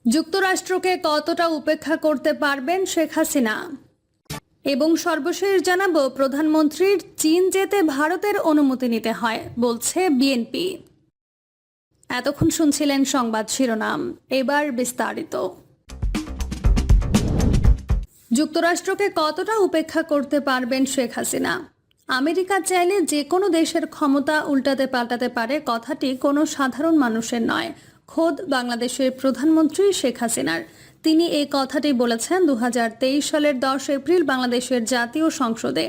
যুক্তরাষ্ট্রকে কতটা উপেক্ষা করতে পারবেন শেখ হাসিনা? এবং সর্বশেষ জানাবো, প্রধানমন্ত্রীর চীন যেতে ভারতের অনুমতি নিতে হয় বলছে বিএনপি। এতক্ষণ শুনছিলেন সংবাদ শিরোনাম, এবার বিস্তারিত। যুক্তরাষ্ট্রকে কতটা উপেক্ষা করতে পারবেন শেখ হাসিনা? আমেরিকা চাইলে যে কোনো দেশের ক্ষমতা উল্টাতে পাল্টাতে পারে, কথাটি কোনো সাধারণ মানুষের নয়, খোদ বাংলাদেশের প্রধানমন্ত্রী শেখ হাসিনার। তিনি এই কথাটি বলেছেন 2023 সালের 10 এপ্রিল বাংলাদেশের জাতীয় সংসদে।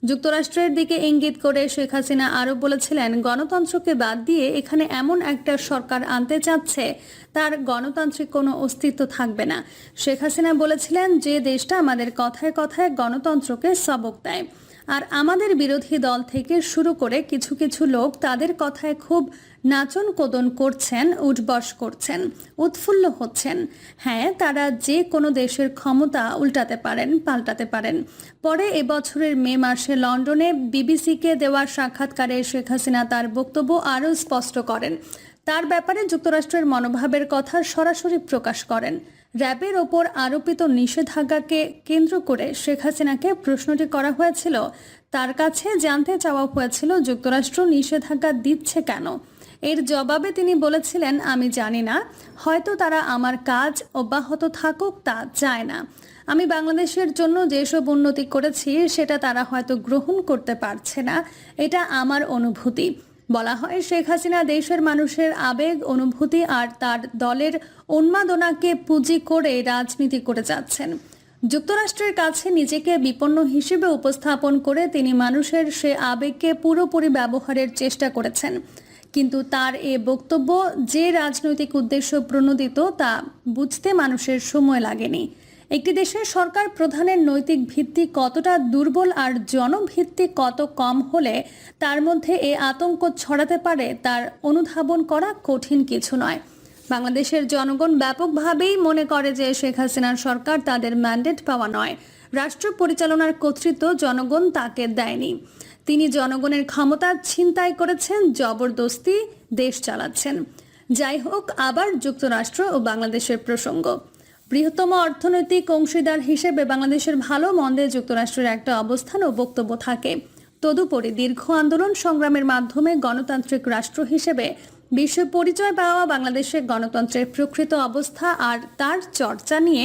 যুক্তরাষ্ট্রের দিকে ইঙ্গিত করে শেখ হাসিনা আরও বলেছিলেন, গণতন্ত্রকে বাদ দিয়ে এখানে এমন একটা সরকার আনতে চাচ্ছে তার গণতান্ত্রিক কোনো অস্তিত্ব থাকবে না। শেখ হাসিনা বলেছিলেন, যে দেশটা আমাদের কথায় কথায় গণতন্ত্রকে সবক দেয়, আর আমাদের বিরোধী দল থেকে শুরু করে কিছু কিছু লোক তাদের কথায় খুব নাচন কোদন করছেন, উঠবস করছেন, উৎফুল্ল হচ্ছেন। হ্যাঁ, তারা যে কোনো দেশের ক্ষমতা উল্টাতে পারেন, পাল্টাতে পারেন। পরে এবছরের মে মাসে লন্ডনে বিবিসিকে দেওয়া সাক্ষাৎকারে শেখ হাসিনা তার বক্তব্য আরও স্পষ্ট করেন। তার ব্যাপারে যুক্তরাষ্ট্রের মনোভাবের কথা সরাসরি প্রকাশ করেন। র্যাবের ওপর আরোপিত নিষেধাজ্ঞাকে কেন্দ্র করে শেখ হাসিনাকে প্রশ্নটি করা হয়েছিল। তার কাছে জানতে চাওয়া হয়েছিল, যুক্তরাষ্ট্র নিষেধাজ্ঞা দিচ্ছে কেন? এর জবাবে তিনি বলেছিলেন, আমি জানি না, হয়তো তারা আমার কাজ অব্যাহত থাকুক তা চায় না। আমি বাংলাদেশের জন্য যেসব উন্নতি করেছি সেটা তারা হয়তো গ্রহণ করতে পারছে না, এটা আমার অনুভূতি। বলা হয়, শেখ হাসিনা দেশের মানুষের আবেগ, অনুভূতি আর তার দলের উন্মাদনাকে পুঁজি করে রাজনীতি করে যাচ্ছেন। যুক্তরাষ্ট্রের কাছে নিজেকে বিপন্ন হিসেবে উপস্থাপন করে তিনি মানুষের সে আবেগকে পুরোপুরি ব্যবহারের চেষ্টা করেছেন। কিন্তু তার এ বক্তব্য যে রাজনৈতিক উদ্দেশ্য প্রণোদিত তা বুঝতে মানুষের সময় লাগেনি। একটি দেশের সরকার প্রধানের নৈতিক ভিত্তি কতটা দুর্বল আর জনভিত্তি কত কম হলে তার মধ্যে এ আতঙ্ক ছড়াতে পারে, তার অনুধাবন করা কঠিন কিছু নয়। বাংলাদেশের জনগণ ব্যাপকভাবেই মনে করে যে শেখ হাসিনার সরকার তাদের ম্যান্ডেট পাওয়া নয়, রাষ্ট্র পরিচালনার কর্তৃত্ব জনগণ তাকে দেয়নি। তিনি জনগণের ক্ষমতা ছিনতাই করেছেন, জবরদস্তি দেশ চালাচ্ছেন। যাই হোক, আবার যুক্তরাষ্ট্র ও বাংলাদেশের প্রসঙ্গ। বৃহত্তম অর্থনৈতিক অংশীদার হিসেবে বাংলাদেশের ভালো মন্দে যুক্তরাষ্ট্রের একটা অবস্থান ও বক্তব্য থাকে। তদুপরি দীর্ঘ আন্দোলন সংগ্রামের মাধ্যমে গণতান্ত্রিক রাষ্ট্র হিসেবে বিশ্বে পরিচয় পাওয়া বাংলাদেশের গণতন্ত্রের প্রকৃত অবস্থা আর তার চর্চা নিয়ে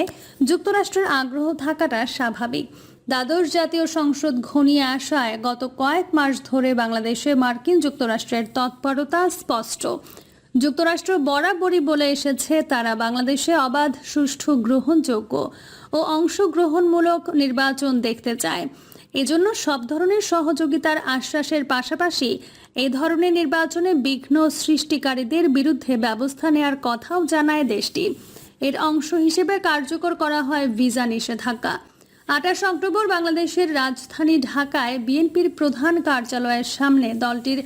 যুক্তরাষ্ট্রের আগ্রহ থাকাটা স্বাভাবিক। দ্বাদশ জাতীয় সংসদ ঘনিয়ে আসায় গত কয়েক মাস ধরে বাংলাদেশে মার্কিন যুক্তরাষ্ট্রের তৎপরতা স্পষ্ট। যুক্তরাষ্ট্র বরাবরই বলে এসেছে, তারা বাংলাদেশে অবাধ, সুষ্ঠু, গ্রহণযোগ্য ও অংশগ্রহণমূলক নির্বাচন দেখতে চায়। এজন্য সব ধরনের সহযোগিতার আশ্বাসের পাশাপাশি এই ধরনের নির্বাচনে বিঘ্ন সৃষ্টিকারীদের বিরুদ্ধে ব্যবস্থা নেওয়ার কথাও জানায় দেশটি। এর অংশ হিসেবে কার্যকর করা হয় ভিসা নিষেধাজ্ঞা। 28 অক্টোবর বাংলাদেশের রাজধানী ঢাকায় বিএনপির প্রধান কার্যালয়ের সামনে দলটির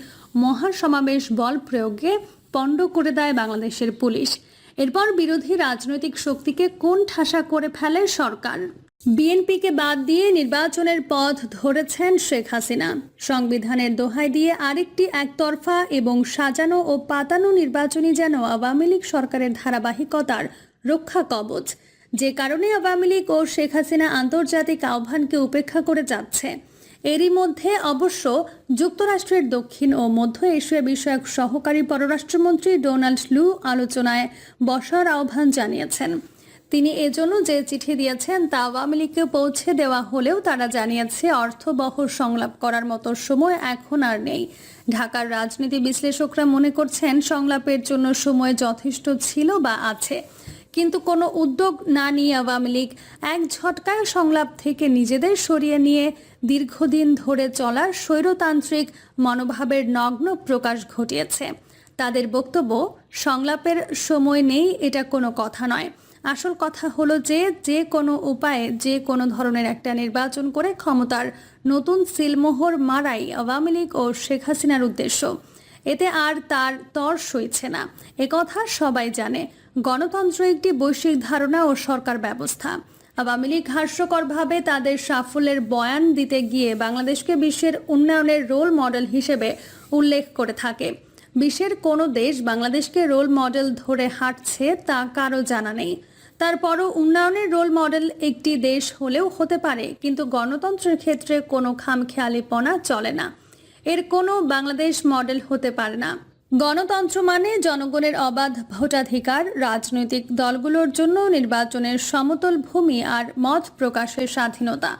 মহাসমাবেশ বল প্রয়োগে পণ্ড করে দেয় বাংলাদেশের পুলিশ। এরপর বিরোধী রাজনৈতিক শক্তিকে কোণঠাসা করে ফেলে সরকার। বিএনপিকে বাদ দিয়ে নির্বাচনের পথ ধরেছেন শেখ হাসিনা। সংবিধানের দোহাই দিয়ে আরেকটি একতরফা এবং সাজানো ও পাতানো নির্বাচনী যেন আওয়ামী লীগ সরকারের ধারাবাহিকতার রক্ষা কবচ, যে কারণে আওয়ামী লীগ ও শেখ হাসিনা আন্তর্জাতিক আহ্বানকে উপেক্ষা করে যাচ্ছে। এরই মধ্যে অবশ্য যুক্তরাষ্ট্রের দক্ষিণ ও মধ্য এশিয়া বিষয়ক সহকারী পররাষ্ট্রমন্ত্রী ডোনাল্ড লু আলোচনায় বসার আহ্বান জানিয়েছেন। তিনি এজন্য যে চিঠি দিয়েছেন তা আওয়ামী লীগকে পৌঁছে দেওয়া হলেও তারা জানিয়েছে, অর্থবহ সংলাপ করার মতো সময় এখন আর নেই। ঢাকার রাজনীতি বিশ্লেষকরা মনে করছেন, সংলাপের জন্য সময় যথেষ্ট ছিল বা আছে, কিন্তু কোনো উদ্যোগ না নিয়ে আওয়ামী লীগ এক ঝটকায় সংলাপ থেকে নিজেদের সরিয়ে নিয়ে দীর্ঘদিন ধরে চলা স্বৈরতান্ত্রিক মনোভাবের নগ্ন প্রকাশ ঘটিয়েছে। তাদের বক্তব্য, সংলাপের সময় নেই এটা কোনো কথা নয়। আসল কথা হলো যে কোনো উপায়ে যে কোনো ধরনের একটা নির্বাচন করে ক্ষমতার নতুন সিলমোহর মারাই আওয়ামী লীগ ও শেখ হাসিনার উদ্দেশ্য। এতে আর তার তর সইছে না, একথা সবাই জানে। গণতন্ত্র একটি বৈশ্বিক ধারণা ও সরকার ব্যবস্থা। আওয়ামী লীগ হাস্যকরভাবে তাদের সাফল্যের বয়ান দিতে গিয়ে বাংলাদেশকে বিশ্বের উন্নয়নের রোল মডেল হিসেবে উল্লেখ করে থাকে। বিশ্বের কোনো দেশ বাংলাদেশকে রোল মডেল ধরে হাঁটছে তা কারো জানা নেই। তারপরও উন্নয়নের রোল মডেল একটি দেশ হলেও হতে পারে, কিন্তু গণতন্ত্রের ক্ষেত্রে কোনো খামখেয়ালিপনা চলে না। এর কোনো বাংলাদেশ মডেল হতে পারে না। গণতন্ত্র মানে জনগণের অবাধ ভোটাধিকার, রাজনৈতিক দলগুলোর জন্য নির্বাচনের সমতল ভূমি আর মত প্রকাশের স্বাধীনতা।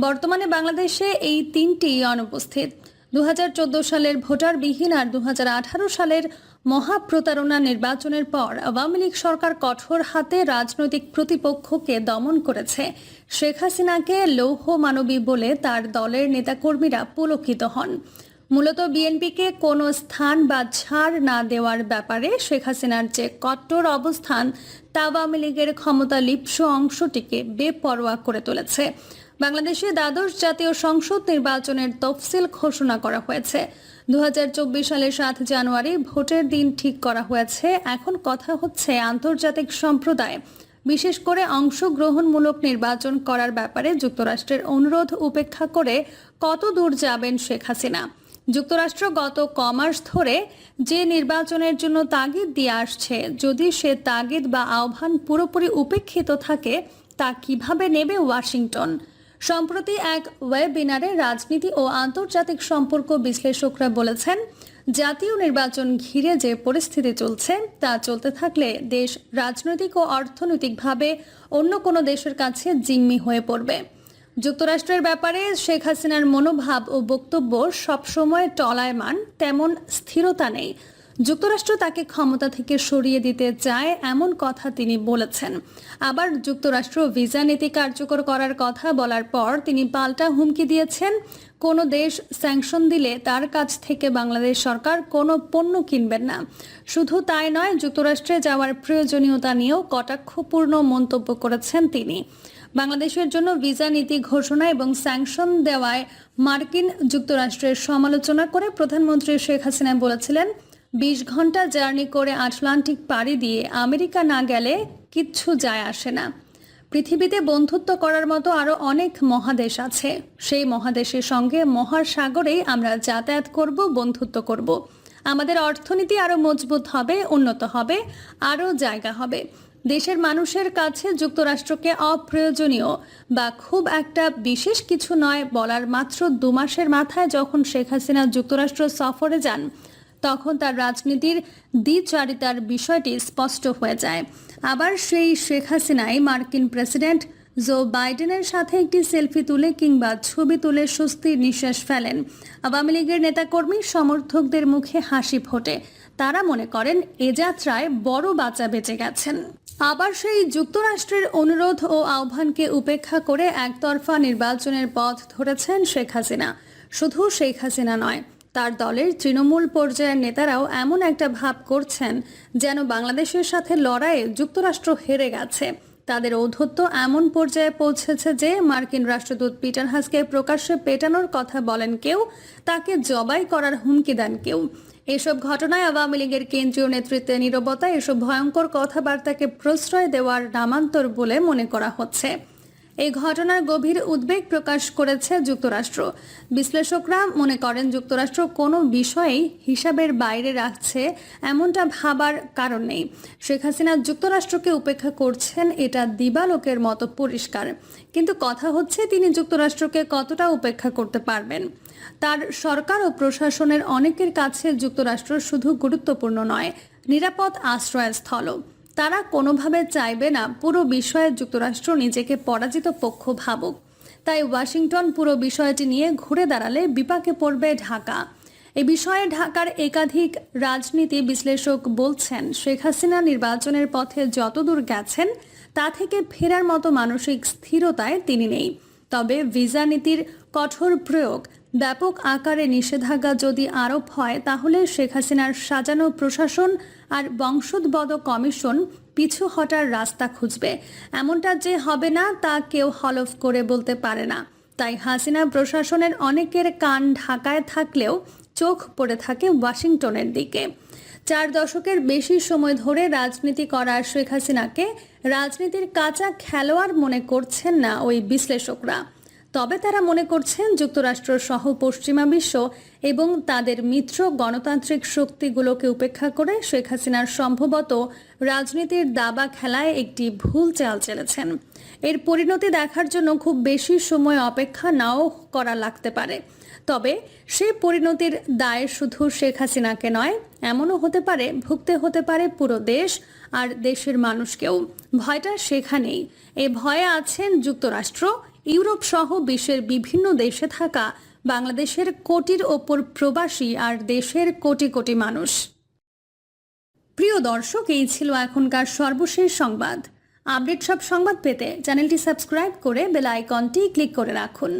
বর্তমানে বাংলাদেশে এই তিনটি অনুপস্থিত। 2014 সালের ভোটারবিহীন আর 2018 সালের মহাপ্রতারণা নির্বাচনের পর আওয়ামী লীগ সরকার কঠোর হাতে রাজনৈতিক প্রতিপক্ষকে দমন করেছে। শেখ হাসিনাকে লৌহ মানবী বলে তার দলের নেতাকর্মীরা পুলকিত হন। মূলত বিএনপিকে কোনো স্থান বা ছাড় না দেওয়ার ব্যাপারে শেখ হাসিনার যে কট্টর অবস্থান, তা আওয়ামী লীগের ক্ষমতা লিপ্স অংশটিকে বেপরোয়া করে তুলেছে। বাংলাদেশে দ্বাদশ জাতীয় সংসদ নির্বাচনের তফসিল ঘোষণা করা হয়েছে। 2024 সালের 7 জানুয়ারি ভোটের দিন ঠিক করা হয়েছে। এখন কথা হচ্ছে আন্তর্জাতিক সম্প্রদায়, বিশেষ করে অংশগ্রহণমূলক নির্বাচন করার ব্যাপারে যুক্তরাষ্ট্রের অনুরোধ উপেক্ষা করে কত দূর যাবেন শেখ হাসিনা। যুক্তরাষ্ট্র গত কমাস ধরে যে নির্বাচনের জন্য তাগিদ দিয়ে আসছে, যদি সে তাগিদ বা আহ্বান পুরোপুরি উপেক্ষিত থাকে, তা কিভাবে নেবে ওয়াশিংটন? সম্প্রতি এক ওয়েবিনারে রাজনীতি ও আন্তর্জাতিক সম্পর্ক বিশ্লেষকরা বলেছেন, জাতীয় নির্বাচন ঘিরে যে পরিস্থিতি চলছে, তা চলতে থাকলে দেশ রাজনৈতিক ও অর্থনৈতিকভাবে অন্য কোনো দেশের কাছে জিম্মি হয়ে পড়বে। যুক্তরাষ্ট্রের ব্যাপারে শেখ হাসিনার মনোভাব ও বক্তব্য সবসময় টলায়মান, তেমন স্থিরতা নেই। যুক্তরাষ্ট্র তাকে ক্ষমতা থেকে সরিয়ে দিতে চায়, এমন কথা তিনি বলেছেন। আবার যুক্তরাষ্ট্র ভিসা নীতি কার্যকর করার কথা বলার পর তিনি পাল্টা হুমকি দিয়েছেন, কোনো দেশ স্যাংশন দিলে তার কাছ থেকে বাংলাদেশ সরকার কোনো পণ্য কিনবেন না। শুধু তাই নয়, যুক্তরাষ্ট্রে যাওয়ার প্রয়োজনীয়তা নিয়েও কটাক্ষপূর্ণ মন্তব্য করেছেন তিনি। বাংলাদেশের জন্য ভিসা নীতি ঘোষণা এবং স্যাংশন দেওয়ায় মার্কিন যুক্তরাষ্ট্রের সমালোচনা করে প্রধানমন্ত্রী শেখ হাসিনা বলেছিলেন, 20 ঘন্টা জার্নি করে আটলান্টিক পাড়ি দিয়ে আমেরিকা না গেলে কিচ্ছু যায় আসে না। পৃথিবীতে বন্ধুত্ব করার মতো আরও অনেক মহাদেশ আছে। সেই মহাদেশের সঙ্গে মহাসাগরেই আমরা যাতায়াত করব, বন্ধুত্ব করব। আমাদের অর্থনীতি আরও মজবুত হবে, উন্নত হবে, আরও জায়গা হবে। দেশের মানুষের কাছে যুক্তরাষ্ট্রকে অপ্রয়োজনীয় বা খুব একটা বিশেষ কিছু নয় বলার মাত্র 2 মাসের মাথায় যখন শেখ হাসিনা যুক্তরাষ্ট্র সফরে যান, তখন তার রাজনীতির দ্বিচারিতার বিষয়টি স্পষ্ট হয়ে যায়। আবার সেই শেখ হাসিনাই মার্কিন প্রেসিডেন্ট জো বাইডেনের সাথে একটি সেলফি তুলে কিংবা ছবি তুলে স্বস্তির নিঃশ্বাস ফেলেন। আওয়ামী লীগের নেতাকর্মী সমর্থকদের মুখে হাসি ফোটে। তারা মনে করেন এ যাত্রায় বড় বাঁচা বেঁচে গেছেন। আবার সেই যুক্তরাষ্ট্রের অনুরোধ ও আহ্বানকে উপেক্ষা করে একতরফা নির্বাচনের পথ ধরেছেন শেখ হাসিনা। শুধু শেখ হাসিনা নয়, তার দলের তৃণমূল পর্যায়ের নেতারাও এমন একটা ভাব করছেন যেন বাংলাদেশের সাথে লড়াইয়ে যুক্তরাষ্ট্র হেরে গেছে। তাদের ঔদ্ধত্য এমন পর্যায়ে পৌঁছেছে যে মার্কিন রাষ্ট্রদূত পিটার হাসকে প্রকাশ্যে পেটানোর কথা বলেন কেউ, তাকে জবাই করার হুমকি দেন কেউ। এসব ঘটনায় আওয়ামী লীগের কেন্দ্রীয় নেতৃত্বের নীরবতা এসব ভয়ঙ্কর কথাবার্তাকে প্রশ্রয় দেওয়ার নামান্তর বলে মনে করা হচ্ছে। এই ঘটনার গভীর উদ্বেগ প্রকাশ করেছে যুক্তরাষ্ট্র। বিশ্লেষকরা মনে করেন যুক্তরাষ্ট্র কোনো বিষয়েই হিসাবের বাইরে রাখছে এমনটা ভাবার কারণ নেই। শেখ হাসিনা যুক্তরাষ্ট্রকে উপেক্ষা করছেন, এটা দিবালোকের মতো পরিষ্কার। কিন্তু কথা হচ্ছে তিনি যুক্তরাষ্ট্রকে কতটা উপেক্ষা করতে পারবেন। তার সরকার ও প্রশাসনের অনেকের কাছে যুক্তরাষ্ট্র শুধু গুরুত্বপূর্ণ নয়, নিরাপদ আশ্রয়স্থলও। তারা কোনোভাবে চাইবে না পুরো বিষয়ে যুক্তরাষ্ট্র নিজেকে পরাজিত পক্ষ ভাবুক। তাই ওয়াশিংটন পুরো বিষয়টি নিয়ে ঘুরে দাঁড়ালে বিপাকে পড়বে ঢাকা। এ বিষয়ে ঢাকার একাধিক রাজনীতি বিশ্লেষক বলছেন, শেখ হাসিনা নির্বাচনের পথে যতদূর গেছেন তা থেকে ফেরার মতো মানসিক স্থিরতায় তিনি নেই। তবে ভিসা নীতির কঠোর প্রয়োগ, ব্যাপক আকারে নিষেধাজ্ঞা যদি আরোপ হয়, তাহলে শেখ হাসিনার সাজানো প্রশাসন আর বংশোদ্ভূত কমিশন পিছু হটার রাস্তা খুঁজবে। এমনটা যে হবে না তা কেউ হলফ করে বলতে পারে না। তাই হাসিনা প্রশাসনের অনেকের কান ঢাকায় থাকলেও চোখ পড়ে থাকে ওয়াশিংটনের দিকে। 4 দশকের বেশি সময় ধরে রাজনীতি করা শেখ হাসিনাকে রাজনীতির কাঁচা খেলোয়াড় মনে করছেন না ওই বিশ্লেষকরা। তবে তারা মনে করছেন যুক্তরাষ্ট্র সহ পশ্চিমা বিশ্ব এবং তাদের মিত্র গণতান্ত্রিক শক্তিগুলোকে উপেক্ষা করে শেখ হাসিনার সম্ভবত রাজনীতির দাবা খেলায় একটি ভুল চাল চেলেছেন। এর পরিণতি দেখার জন্য খুব বেশি সময় অপেক্ষা নাও করা লাগতে পারে। তবে সেই পরিণতির দায় শুধু শেখ হাসিনাকে নয়, এমনও হতে পারে ভুগতে হতে পারে পুরো দেশ আর দেশের মানুষকেও। ভয়টা সেখানেই। এ ভয়ে আছেন যুক্তরাষ্ট্র, ইউরোপ সহ বিশ্বের বিভিন্ন দেশে থাকা বাংলাদেশের কোটির ওপর প্রবাসী আর দেশের কোটি কোটি মানুষ। প্রিয় দর্শক, এই ছিল এখনকার সর্বশেষ সংবাদ। আপডেট সব সংবাদ পেতে চ্যানেলটি সাবস্ক্রাইব করে বেল আইকনটি ক্লিক করে রাখুন।